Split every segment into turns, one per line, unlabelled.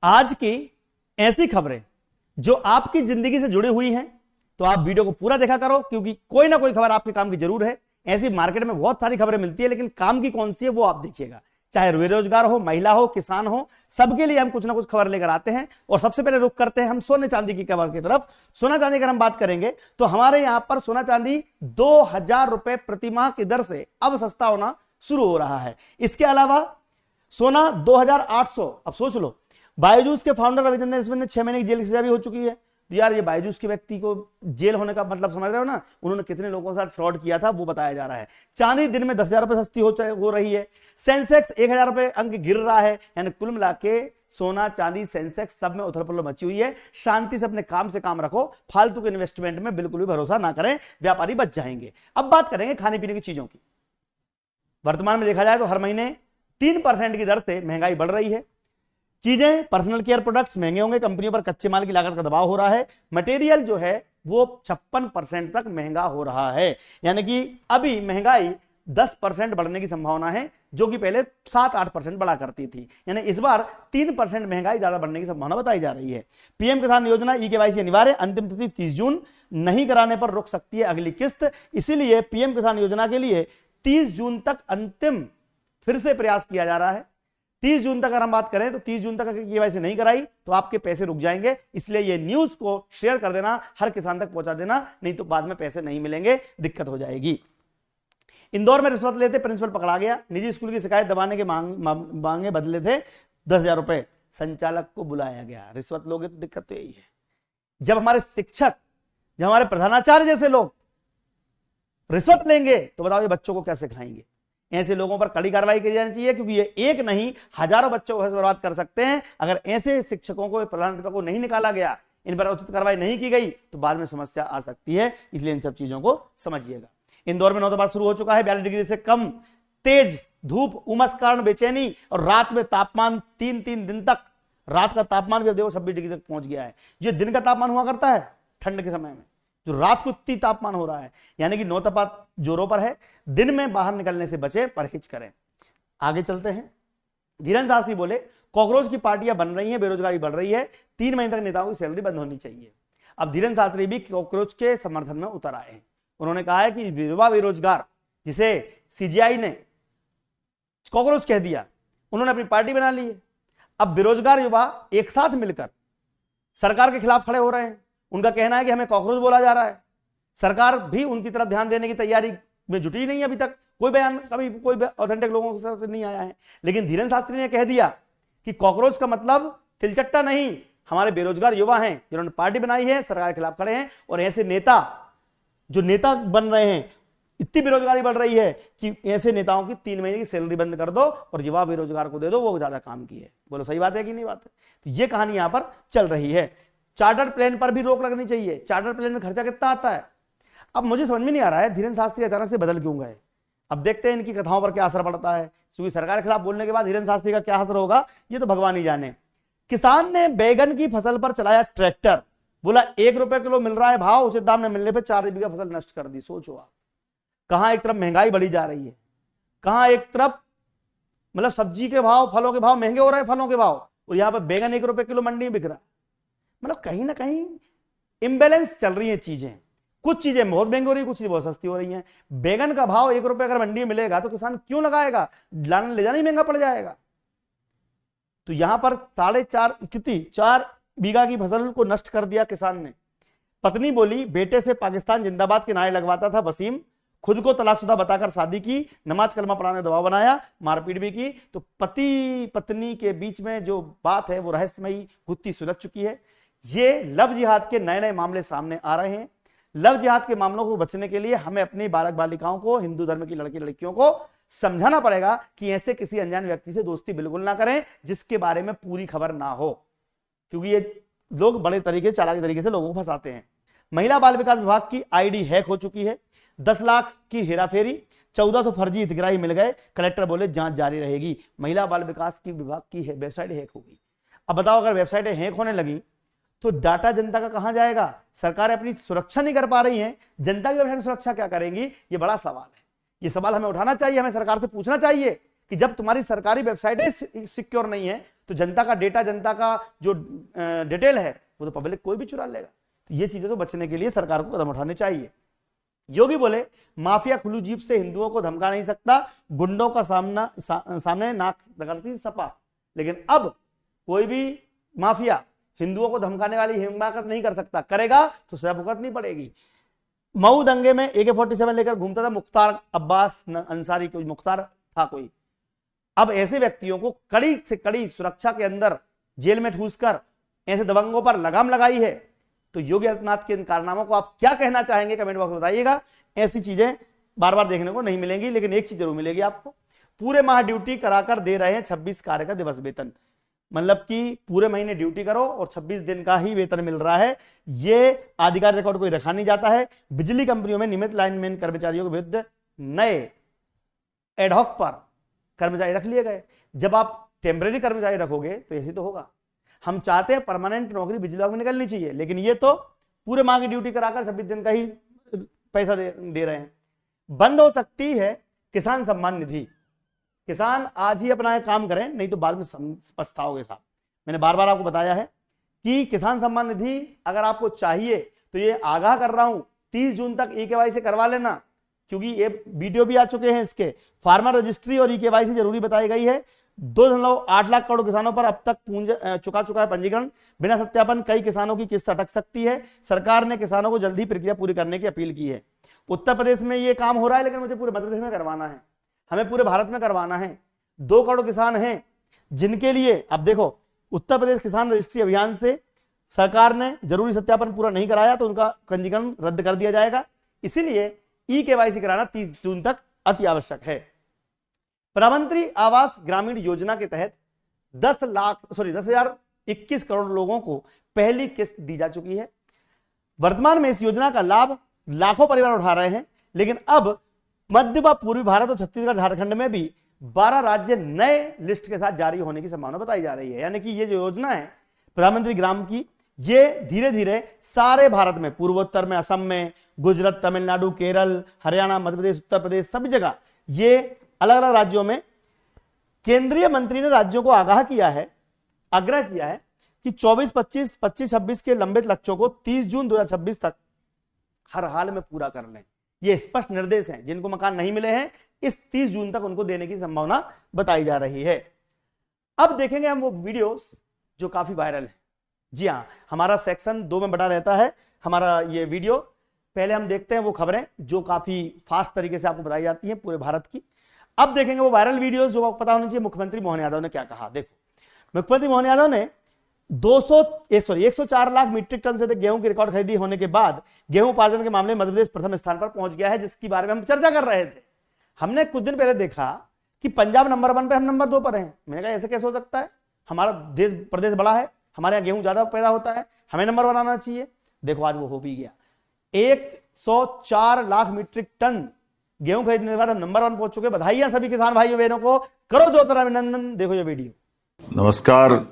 आज की ऐसी खबरें जो आपकी जिंदगी से जुड़ी हुई हैं, तो आप वीडियो को पूरा देखा करो, क्योंकि कोई ना कोई खबर आपके काम की जरूर है। ऐसी मार्केट में बहुत सारी खबरें मिलती है, लेकिन काम की कौन सी है वो आप देखिएगा। चाहे बेरोजगार हो, महिला हो, किसान हो, सबके लिए हम कुछ ना कुछ खबर लेकर आते हैं। और सबसे पहले रुक करते हैं हम सोने चांदी की खबर की तरफ। सोना चांदी अगर हम बात करेंगे तो हमारे यहां पर सोना चांदी 2000 रुपए प्रति माह की दर से अब सस्ता होना शुरू हो रहा है। इसके अलावा सोना 2800। अब सोच लो, बायजूस के फाउंडर रविचंद्रन अश्विन ने 6 महीने की जेल की सजा भी हो चुकी है। तो यार ये बायजूस के व्यक्ति को जेल होने का मतलब समझ रहे हो ना, उन्होंने कितने लोगों के साथ फ्रॉड किया था वो बताया जा रहा है। चांदी दिन में 10,000 रुपए सस्ती हो रही है। सेंसेक्स 1000 रुपए अंक गिर रहा है। यानी कुल मिला के सोना चांदी सेंसेक्स सब में उथल पुथल मची हुई है। शांति से अपने काम से काम रखो, फालतू के इन्वेस्टमेंट में बिल्कुल भी भरोसा ना करें, व्यापारी बच जाएंगे। अब बात करेंगे खाने पीने की चीजों की। वर्तमान में देखा जाए तो हर महीने 3% की दर से महंगाई बढ़ रही है। चीजें, पर्सनल केयर प्रोडक्ट्स महंगे होंगे, कंपनियों पर कच्चे माल की लागत का दबाव हो रहा है। मटेरियल जो है वो 56% तक महंगा हो रहा है। यानी कि अभी महंगाई 10% बढ़ने की संभावना है, जो कि पहले 7-8% बढ़ा करती थी। यानी इस बार 3% महंगाई ज्यादा बढ़ने की संभावना बताई जा रही है। पीएम किसान योजना ई-केवाईसी अनिवार्य, अंतिम तिथि 30 जून, नहीं कराने पर रुक सकती है अगली किस्त। इसीलिए पीएम किसान योजना के लिए 30 जून तक अंतिम फिर से प्रयास किया जा रहा है। 30 जून तक अगर हम बात करें तो 30 जून तक अगर केवाईसी नहीं कराई तो आपके पैसे रुक जाएंगे। इसलिए ये न्यूज को शेयर कर देना, हर किसान तक पहुंचा देना, नहीं तो बाद में पैसे नहीं मिलेंगे, दिक्कत हो जाएगी। इंदौर में रिश्वत लेते प्रिंसिपल पकड़ा गया। निजी स्कूल की शिकायत दबाने के मांगे बदले थे 10,000 रुपए। संचालक को बुलाया गया। रिश्वत लोगे तो दिक्कत तो यही है। जब हमारे शिक्षक, जब हमारे प्रधानाचार्य जैसे लोग रिश्वत लेंगे तो बताओ ये बच्चों को कैसे खाएंगे। ऐसे लोगों पर कड़ी कार्रवाई की जानी चाहिए, क्योंकि ये एक नहीं हजारों बच्चों को बर्बाद कर सकते हैं। अगर ऐसे शिक्षकों को, प्रधानाध्यापक को नहीं निकाला गया, इन पर उचित कार्रवाई नहीं की गई तो बाद में समस्या आ सकती है। इसलिए इन सब चीजों को समझिएगा। इंदौर में नौतपा शुरू हो चुका है। 42 डिग्री से कम तेज धूप, उमस कारण बेचैनी, और रात में तापमान 3-3 दिन तक, रात का तापमान भी देखो 26 डिग्री तक पहुंच गया है। ये दिन का तापमान हुआ करता है ठंड के समय में, जो रात को इतनी तापमान हो रहा है। यानी कि नौतपा जोरों पर है। दिन में बाहर निकलने से बचे, परहेज करें। आगे चलते हैं। धीरेन्द्र शास्त्री बोले कॉकरोच की पार्टियां बन रही हैं, बेरोजगारी बढ़ रही है, 3 महीने तक नेताओं की सैलरी बंद होनी चाहिए। अब धीरेन्द्र शास्त्री भी कॉकरोच के समर्थन में उतर आए हैं। उन्होंने कहा है कि युवा बेरोजगार, जिसे सीजीआई ने कॉकरोच कह दिया, उन्होंने अपनी पार्टी बना ली है। अब बेरोजगार युवा एक साथ मिलकर सरकार के खिलाफ खड़े हो रहे हैं। उनका कहना है कि हमें कॉकरोच बोला जा रहा है। सरकार भी उनकी तरफ ध्यान देने की तैयारी में जुटी नहीं है। अभी तक कोई बयान, कभी कोई ऑथेंटिक लोगों के साथ नहीं आया है। लेकिन धीरेन्द्र शास्त्री ने कह दिया कि कॉकरोच का मतलब तिलचट्टा नहीं, हमारे बेरोजगार युवा हैं जिन्होंने पार्टी बनाई है, सरकार के खिलाफ खड़े हैं। और ऐसे नेता, जो नेता बन रहे हैं, इतनी बेरोजगारी बढ़ रही है कि ऐसे नेताओं की 3 महीने की सैलरी बंद कर दो और युवा बेरोजगार को दे दो, वो ज्यादा काम की है। बोलो सही बात है कि नहीं बात है? तो ये कहानी यहां पर चल रही है। चार्टर्ड प्लेन पर भी रोक लगनी चाहिए। चार्टर्ड प्लेन में खर्चा कितना आता है? अब मुझे समझ में नहीं आ रहा है धीरेन्द्र शास्त्री अचानक से बदल क्यों गए। अब देखते हैं इनकी कथाओं पर क्या असर पड़ता है, क्योंकि सरकार के खिलाफ बोलने के बाद धीरेन्द्र शास्त्री का क्या असर होगा ये तो भगवान ही जाने। किसान ने बैगन की फसल पर चलाया ट्रैक्टर, बोला 1 रुपए किलो मिल रहा है भाव, उचित दाम न मिलने पर 4 बीघा फसल नष्ट कर दी। सोचो आप, कहां एक तरफ महंगाई बढ़ी जा रही है, कहां एक तरफ मतलब सब्जी के भाव, फलों के भाव महंगे हो रहे हैं, फलों के भाव, और यहां पर बैगन 1 रुपए किलो मंडी में बिक रहा है। मतलब कहीं ना कहीं इंबैलेंस चल रही है चीजें। कुछ चीजें बहुत महंगी हो रही है, कुछ चीजें बहुत सस्ती हो रही हैं। बैगन का भाव 1 रुपए अगर मंडी में मिलेगा तो किसान क्यों लगाएगा? लाने ले जाना ही महंगा पड़ जाएगा। तो यहां पर 4 बीघा की फसल को नष्ट कर दिया किसान ने। पत्नी बोली बेटे से पाकिस्तान जिंदाबाद के नारे लगवाता था वसीम, खुद को तलाकशुदा बताकर शादी की, नमाज कलमा पढ़ाने दबाव बनाया, मारपीट भी की। तो पति पत्नी के बीच में जो बात है वो रहस्यमयी गुत्थी सुलझ चुकी है। ये लव जिहाद के नए नए मामले सामने आ रहे हैं। लव जिहाद के मामलों को बचने के लिए हमें अपनी बालक बालिकाओं को, हिंदू धर्म की लड़की लड़कियों को समझाना पड़ेगा कि ऐसे किसी अनजान व्यक्ति से दोस्ती बिल्कुल ना करें जिसके बारे में पूरी खबर ना हो, क्योंकि ये लोग बड़े तरीके, चालाकी तरीके से लोगों को फंसाते हैं। महिला बाल विकास विभाग की आईडी हैक हो चुकी है। 10 लाख की हेराफेरी, 1400 फर्जी हितग्राही मिल गए। कलेक्टर बोले जांच जारी रहेगी। महिला बाल विकास की विभाग की वेबसाइट हैक हो गई। अब बताओ अगर वेबसाइटें हैक होने लगी तो डाटा जनता का कहां जाएगा? सरकार अपनी सुरक्षा नहीं कर पा रही है, जनता की वेबसाइट सुरक्षा क्या करेंगी? ये बड़ा सवाल है। ये सवाल हमें उठाना चाहिए, हमें सरकार से पूछना चाहिए कि जब तुम्हारी सरकारी वेबसाइटें सिक्योर नहीं है तो जनता का डेटा, जनता का जो डिटेल है वो तो पब्लिक कोई भी चुरा लेगा। तो ये चीजें तो बचने के लिए सरकार को कदम उठाने चाहिए। योगी बोले माफिया खुली जीप से हिंदुओं को धमका नहीं सकता, गुंडों का सामने नाक रगड़ती सपा। लेकिन अब कोई भी माफिया हिंदुओं को धमकाने वाली हिम्मत नहीं कर सकता, करेगा तो सजा भुगतनी पड़ेगी। मऊ दंगे में AK-47 लेकर घूमता था मुख्तार अब्बास अंसारी, कोई मुख्तार था कोई। अब ऐसे व्यक्तियों को कड़ी से कड़ी सुरक्षा के अंदर जेल में ठूसकर ऐसे दबंगों पर लगाम लगाई है। तो योगी आदित्यनाथ के इन कारनामों को आप क्या कहना चाहेंगे, कमेंट बॉक्स में बताइएगा। ऐसी चीजें बार बार देखने को नहीं मिलेंगी, लेकिन एक चीज जरूर मिलेगी आपको, पूरे माह ड्यूटी कराकर दे रहे हैं 26 कार्य का दिवस वेतन। मतलब कि पूरे महीने ड्यूटी करो और 26 दिन का ही वेतन मिल रहा है। ये आधिकारिक रिकॉर्ड कोई रखा नहीं जाता है। बिजली कंपनियों में नियमित लाइनमैन कर्मचारियों के विरुद्ध नए एडहॉक पर कर्मचारी रख लिए गए। जब आप टेम्परेरी कर्मचारी रखोगे तो ऐसे तो होगा। हम चाहते हैं परमानेंट नौकरी बिजली विभाग में निकलनी चाहिए, लेकिन ये तो पूरे माह की ड्यूटी कराकर 26 दिन का ही पैसा दे रहे हैं। बंद हो सकती है किसान सम्मान निधि। किसान आज ही अपना काम करें, नहीं तो बाद में पछताओगे साहब। मैंने बार बार आपको बताया है कि किसान सम्मान निधि अगर आपको चाहिए तो ये आगाह कर रहा हूं, 30 जून तक E-KYC करवा लेना, क्योंकि ये वीडियो भी आ चुके हैं इसके। फार्मर रजिस्ट्री और E-KYC जरूरी बताई गई है। 2.8 लाख करोड़ किसानों पर अब तक चुका है पंजीकरण। बिना सत्यापन कई किसानों की किस्त अटक सकती है। सरकार ने किसानों को जल्दी प्रक्रिया पूरी करने की अपील की है। उत्तर प्रदेश में ये काम हो रहा है, लेकिन मुझे पूरे मध्य प्रदेश में करवाना है, हमें पूरे भारत में करवाना है। 2 करोड़ किसान हैं जिनके लिए अब देखो, उत्तर प्रदेश किसान रजिस्ट्री अभियान से सरकार ने जरूरी सत्यापन पूरा नहीं कराया तो उनका पंजीकरण रद्द कर दिया जाएगा। इसीलिए E-KYC कराना 30 जून तक अति आवश्यक है। प्रधानमंत्री आवास ग्रामीण योजना के तहत 10,21 करोड़ लोगों को पहली किस्त दी जा चुकी है। वर्तमान में इस योजना का लाभ लाखों परिवार उठा रहे हैं, लेकिन अब मध्य व पूर्वी भारत और छत्तीसगढ़ झारखंड में भी 12 राज्य नए लिस्ट के साथ जारी होने की संभावना बताई जा रही है। यानी कि ये जो योजना है प्रधानमंत्री ग्राम की, ये धीरे धीरे सारे भारत में, पूर्वोत्तर में, असम में, गुजरात, तमिलनाडु, केरल, हरियाणा, मध्य प्रदेश, उत्तर प्रदेश, सभी जगह ये अलग अलग राज्यों में केंद्रीय मंत्री ने राज्यों को आगाह किया है, आग्रह किया है कि 24-25, 25-26 के लंबित लक्ष्यों को 30 जून 2026 तक हर हाल में पूरा कर लें। ये स्पष्ट निर्देश हैं। जिनको मकान नहीं मिले हैं इस 30 जून तक उनको देने की संभावना बताई जा रही है। अब देखेंगे हम वो वीडियोस जो काफी वायरल है। जी हाँ, हमारा सेक्शन 2 में बटा रहता है हमारा ये वीडियो। पहले हम देखते हैं वो खबरें जो काफी फास्ट तरीके से आपको बताई जाती हैं पूरे भारत की। अब देखेंगे वो वायरल वीडियोस जो आपको पता होनी चाहिए। मुख्यमंत्री मोहन यादव ने क्या कहा, देखो। मुख्यमंत्री मोहन यादव ने 104 लाख मीट्रिक टन से अधिक गेहूं की रिकॉर्ड खरीदी होने के बाद गेहूं उपार्जन के मामले में मध्य प्रदेश प्रथम स्थान पर पहुंच गया है, जिसके बारे में हम चर्चा कर रहे थे। हमने कुछ दिन पहले देखा कि पंजाब नंबर 1 पे, हम नंबर 2 पर हैं। मैंने कहा ऐसे कैसे हो सकता है, हमारा देश प्रदेश बड़ा है, हमारे यहाँ गेहूं ज्यादा पैदा होता है, हमें नंबर 1 आना चाहिए। देखो आज वो हो भी गया। 104 लाख मीट्रिक टन गेहूं खरीदने के बाद हम नंबर 1 पहुंच चुके। बधाइयां सभी किसान भाइयों बहनों को, करो जोरदार अभिनंदन। देखो ये वीडियो।
नमस्कार,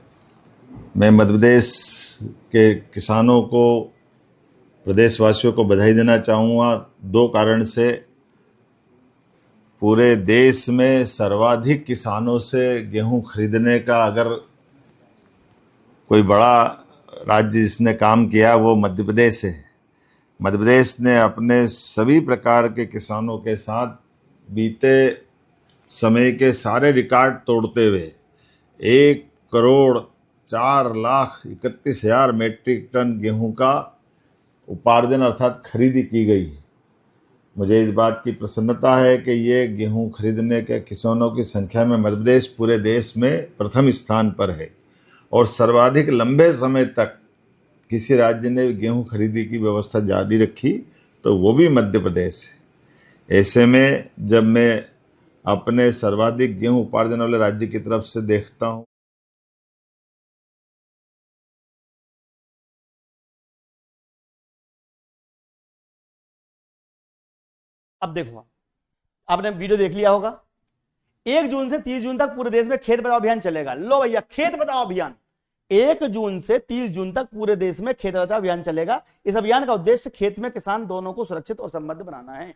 मैं मध्य प्रदेश के किसानों को, प्रदेशवासियों को बधाई देना चाहूँगा 2 कारण से। पूरे देश में सर्वाधिक किसानों से गेहूं खरीदने का अगर कोई बड़ा राज्य जिसने काम किया वो मध्य प्रदेश है। मध्य प्रदेश ने अपने सभी प्रकार के किसानों के साथ बीते समय के सारे रिकॉर्ड तोड़ते हुए 1,04,31,000 मीट्रिक टन गेहूं का उपार्जन अर्थात खरीदी की गई है। मुझे इस बात की प्रसन्नता है कि ये गेहूं खरीदने के किसानों की संख्या में मध्य प्रदेश पूरे देश में प्रथम स्थान पर है और सर्वाधिक लंबे समय तक किसी राज्य ने गेहूं खरीदी की व्यवस्था जारी रखी तो वो भी मध्य प्रदेश है। ऐसे में जब मैं अपने सर्वाधिक गेहूं उपार्जन वाले राज्य की तरफ से देखता हूं,
अब देखो, आपने वीडियो देख लिया होगा। 1 जून से 30 जून तक पूरे देश में खेत बचाओ अभियान चलेगा। लो भैया, खेत बचाओ अभियान 1 जून से 30 जून तक पूरे देश में खेत बचाओ अभियान चलेगा। इस अभियान का उद्देश्य खेत में किसान दोनों को सुरक्षित और संबद्ध बनाना है।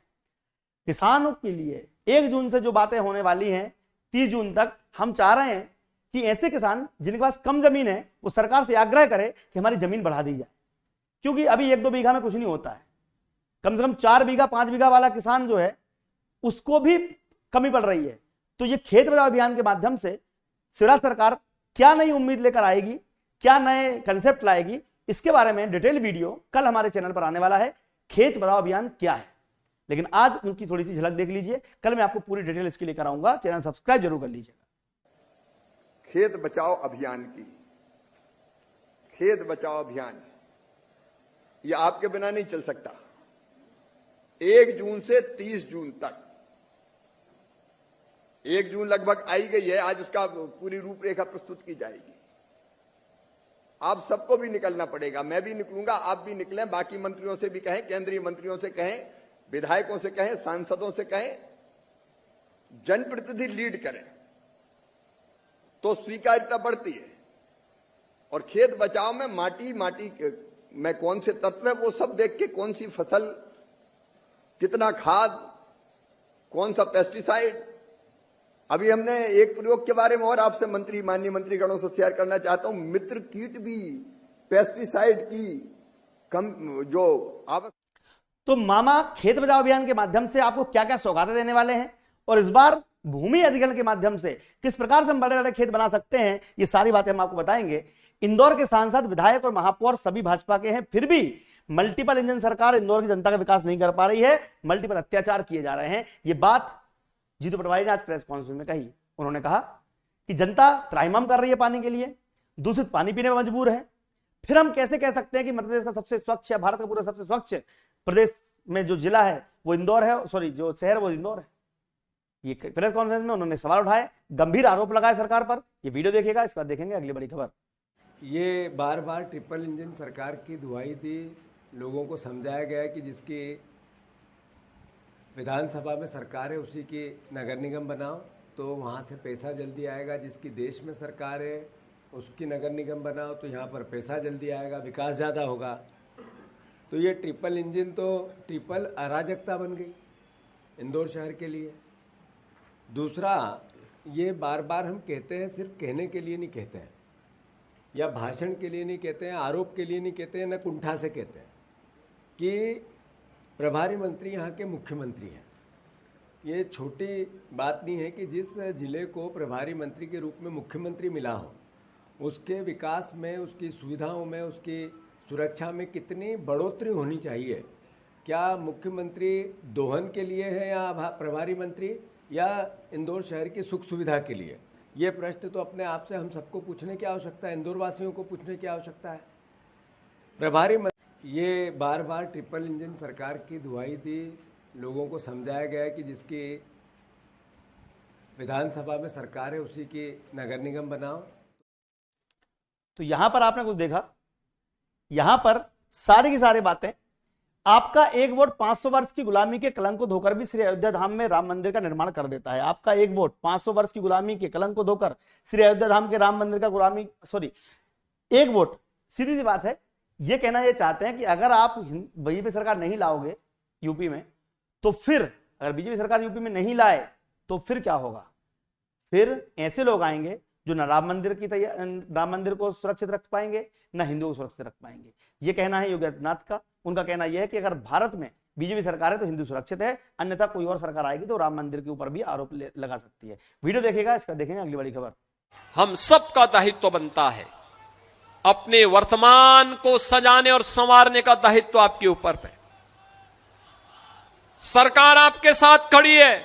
किसानों के लिए 1 जून से जो बातें होने वाली हैं 30 जून तक, हम चाह रहे हैं कि ऐसे किसान जिनके पास कम जमीन है वो सरकार से आग्रह करे कि हमारी जमीन बढ़ा दी जाए, क्योंकि अभी 1-2 बीघा में कुछ नहीं होता है। कम से कम 4 बीघा 5 बीघा वाला किसान जो है उसको भी कमी पड़ रही है। तो ये खेत बचाओ अभियान के माध्यम से शिवराज सरकार क्या नई उम्मीद लेकर आएगी, क्या नए कंसेप्ट लाएगी, इसके बारे में डिटेल वीडियो कल हमारे चैनल पर आने वाला है। खेत बचाओ अभियान क्या है, लेकिन आज उनकी थोड़ी सी झलक देख लीजिए, कल मैं आपको पूरी डिटेल इसकी लेकर आऊंगा। चैनल सब्सक्राइब जरूर कर लीजिएगा।
खेत बचाओ अभियान की, खेत बचाओ अभियान ये आपके बिना नहीं चल सकता। 1 जून से 30 जून तक, 1 जून लगभग आई गई है, आज उसका पूरी रूपरेखा प्रस्तुत की जाएगी। आप सबको भी निकलना पड़ेगा, मैं भी निकलूंगा, आप भी निकलें, बाकी मंत्रियों से भी कहें, केंद्रीय मंत्रियों से कहें, विधायकों से कहें, सांसदों से कहें, जनप्रतिनिधि लीड करें तो स्वीकार्यता बढ़ती है। और खेत बचाओ में माटी में कौन से तत्व है वो सब देख के, कौन सी फसल, कितना खाद, कौन सा पेस्टिसाइड। अभी हमने एक प्रयोग के बारे में और आपसे माननीय मंत्रीगणों से शेयर करना चाहता हूं। मित्र कीट भी पेस्टिसाइड की कम जो आवश्यक।
तो मामा खेत बचाओ अभियान के माध्यम से आपको क्या क्या सौगातें देने वाले हैं और इस बार भूमि अधिग्रहण के माध्यम से किस प्रकार से हम बड़े बड़े खेत बना सकते हैं, ये सारी बातें हम आपको बताएंगे। इंदौर के सांसद, विधायक और महापौर सभी भाजपा के हैं, फिर भी मल्टीपल इंजन सरकार इंदौर की जनता का विकास नहीं कर पा रही है, मल्टीपल अत्याचार किए जा रहे हैं। ये बात जीतू पटवारी ने आज प्रेस कॉन्फ्रेंस में कही। उन्होंने कहा कि जनता त्राहिमाम कर रही है पानी के लिए, दूषित पानी पीने में मजबूर है। फिर हम कैसे कह सकते हैं कि मध्य प्रदेश का सबसे स्वच्छ या भारत का पूरा सबसे स्वच्छ प्रदेश में जो जिला है वो इंदौर है, सॉरी जो शहर वो इंदौर है। ये प्रेस कॉन्फ्रेंस में उन्होंने सवाल उठाए, गंभीर आरोप लगाए सरकार पर। ये वीडियो देखिएगा, इसके बाद देखेंगे अगली बड़ी खबर।
ये बार बार ट्रिपल इंजन सरकार की दुहाई थी, लोगों को समझाया गया कि जिसकी विधानसभा में सरकार है उसी की नगर निगम बनाओ तो वहाँ से पैसा जल्दी आएगा, जिसकी देश में सरकार है उसकी नगर निगम बनाओ तो यहाँ पर पैसा जल्दी आएगा, विकास ज़्यादा होगा। तो ये ट्रिपल इंजन तो ट्रिपल अराजकता बन गई इंदौर शहर के लिए। दूसरा, ये बार बार हम कहते हैं, सिर्फ कहने के लिए नहीं कहते हैं या भाषण के लिए नहीं कहते हैं, आरोप के लिए नहीं कहते हैं, न कुंठा से कहते हैं कि प्रभारी मंत्री यहाँ के मुख्यमंत्री हैं। ये छोटी बात नहीं है कि जिस जिले को प्रभारी मंत्री के रूप में मुख्यमंत्री मिला हो उसके विकास में, उसकी सुविधाओं में, उसकी सुरक्षा में कितनी बढ़ोतरी होनी चाहिए। क्या मुख्यमंत्री दोहन के लिए है या प्रभारी मंत्री या इंदौर शहर की सुख सुविधा के लिए? ये प्रश्न तो अपने आप से हम सबको पूछने की आवश्यकता है, इंदौर वासियों को पूछने की आवश्यकता है। प्रभारी मंत्री, ये बार बार ट्रिपल इंजन सरकार की दुहाई थी, लोगों को समझाया गया कि जिसकी विधानसभा में सरकार है उसी की नगर निगम बनाओ।
तो यहां पर आपने कुछ देखा, यहां पर सारी की सारी बातें, आपका एक वोट 500 वर्ष की गुलामी के कलंक को धोकर भी श्री अयोध्या धाम में राम मंदिर का निर्माण कर देता है। आपका एक वोट 500 वर्ष की गुलामी के कलंक को धोकर श्री अयोध्या धाम के राम मंदिर का एक वोट, सीधी सी बात है, ये कहना ये चाहते हैं कि अगर आप बीजेपी सरकार नहीं लाओगे यूपी में, तो फिर अगर बीजेपी सरकार यूपी में नहीं लाए तो फिर क्या होगा? फिर ऐसे लोग आएंगे जो न राम मंदिर को सुरक्षित रख पाएंगे, न हिंदुओं को सुरक्षित रख पाएंगे। ये कहना है योगी आदित्यनाथ का। उनका कहना यह है कि अगर भारत में बीजेपी सरकार है तो हिंदू सुरक्षित है, अन्यथा कोई और सरकार आएगी तो राम मंदिर के ऊपर भी आरोप लगा सकती है। वीडियो देखिएगा, इसका देखेंगे अगली बड़ी खबर।
हम सबका दायित्व बनता है, अपने वर्तमान को सजाने और संवारने का दायित्व आपके ऊपर है। सरकार आपके साथ खड़ी है।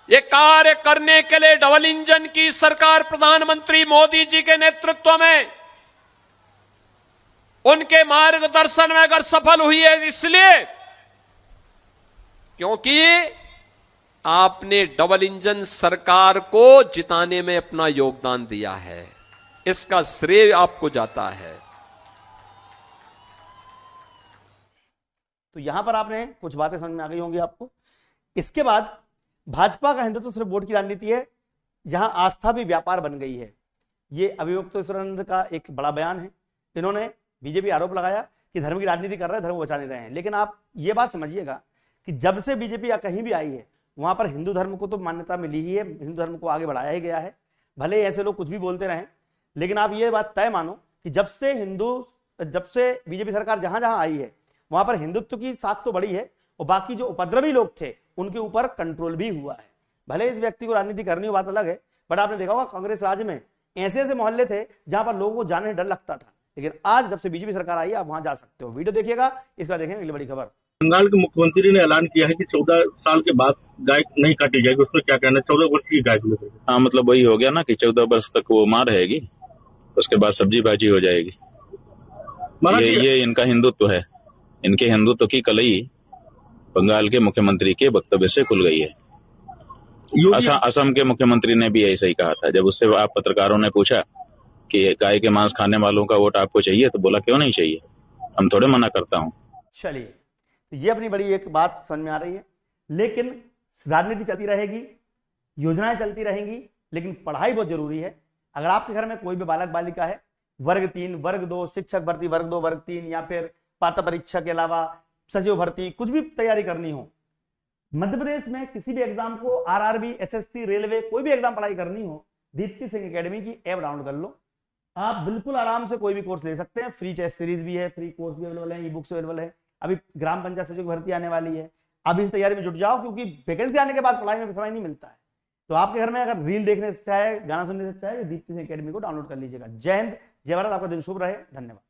ये कार्य करने के लिए डबल इंजन की सरकार प्रधानमंत्री मोदी जी के नेतृत्व में, उनके मार्गदर्शन में अगर सफल हुई है इसलिए क्योंकि आपने डबल इंजन सरकार को जिताने में अपना योगदान दिया है। इसका श्रेय आपको जाता है।
तो यहां पर आपने कुछ बातें समझ में आ गई होंगी आपको। इसके बाद भाजपा का हिंदुत्व सिर्फ वोट की राजनीति है, जहां आस्था भी व्यापार बन गई है। ये अभियुक्त ईश्वरानंद का एक बड़ा बयान है। इन्होंने बीजेपी आरोप लगाया कि धर्म की राजनीति कर रहे हैं, धर्म बचा नहीं रहे हैं। लेकिन आप ये बात समझिएगा कि जब से बीजेपी कहीं भी आई है वहां पर हिंदू धर्म को तो मान्यता मिली ही है, हिंदू धर्म को आगे बढ़ाया ही गया है। भले ऐसे लोग कुछ भी बोलते रहें, लेकिन आप ये बात तय मानो कि जब से बीजेपी सरकार जहां जहां आई है वहां पर हिंदुत्व की साख तो बढ़ी है और बाकी जो उपद्रवी लोग थे उनके ऊपर कंट्रोल भी हुआ है। भले इस व्यक्ति को राजनीति करनी हो, बात अलग है, बट आपने देखा होगा कांग्रेस राज में ऐसे ऐसे मोहल्ले थे जहां पर लोगों को जाने से डर लगता था, लेकिन आज जब से बीजेपी सरकार आई है आप वहां जा सकते हो। वीडियो देखिएगा, इसका देखेंगे अगली बड़ी खबर।
बंगाल के मुख्यमंत्री ने ऐलान किया है कि 14 साल के बाद गाय नहीं काटी जाएगी, उसमें क्या कहना है? 14 वर्ष की गाय को।
हाँ, मतलब वही हो गया ना कि 14 वर्ष तक वो मां रहेगी, उसके बाद सब्जी भाजी हो जाएगी। ये इनका हिंदुत्व है, इनके हिंदुत्व की कलई बंगाल के मुख्यमंत्री के वक्तव्य से खुल गई है। असम के मुख्यमंत्री ने भी ऐसा ही कहा था, जब उससे आप पत्रकारों ने पूछा कि गाय के मांस खाने वालों का वोट आपको चाहिए, तो बोला क्यों नहीं चाहिए, हम थोड़े मना करता हूं।
चलिए, तो ये अपनी बड़ी एक बात समझ में आ रही है, लेकिन राजनीति चलती रहेगी, योजनाएं चलती रहेंगी, लेकिन पढ़ाई बहुत जरूरी है। अगर आपके घर में कोई भी बालक बालिका है, वर्ग 3, वर्ग 2, शिक्षक भर्ती वर्ग 2, वर्ग 3, या फिर पात्र परीक्षा के अलावा सचिव भर्ती, कुछ भी तैयारी करनी हो, मध्य प्रदेश में किसी भी एग्जाम को, आरआरबी, एसएससी, रेलवे, कोई भी एग्जाम पढ़ाई करनी हो, दीप्ति सिंह एकेडमी की ऐप डाउनलोड कर लो। आप बिल्कुल आराम से कोई भी कोर्स ले सकते हैं। फ्री टेस्ट सीरीज भी है, फ्री कोर्स भी अवेलेबल है, ई बुक्स अवेलेबल है। अभी ग्राम पंचायत सचिव की भर्ती आने वाली है, अब इस तैयारी में जुट जाओ, क्योंकि वैकेंसी आने के बाद पढ़ाई में समय नहीं मिलता है। तो आपके घर में अगर रील देखने से चाहे, गाना सुनने से चाहे, दीप्ति सिंह एकेडमी को डाउनलोड कर लीजिएगा। जय हिंद, जय भारत, आपका दिन शुभ रहे, धन्यवाद।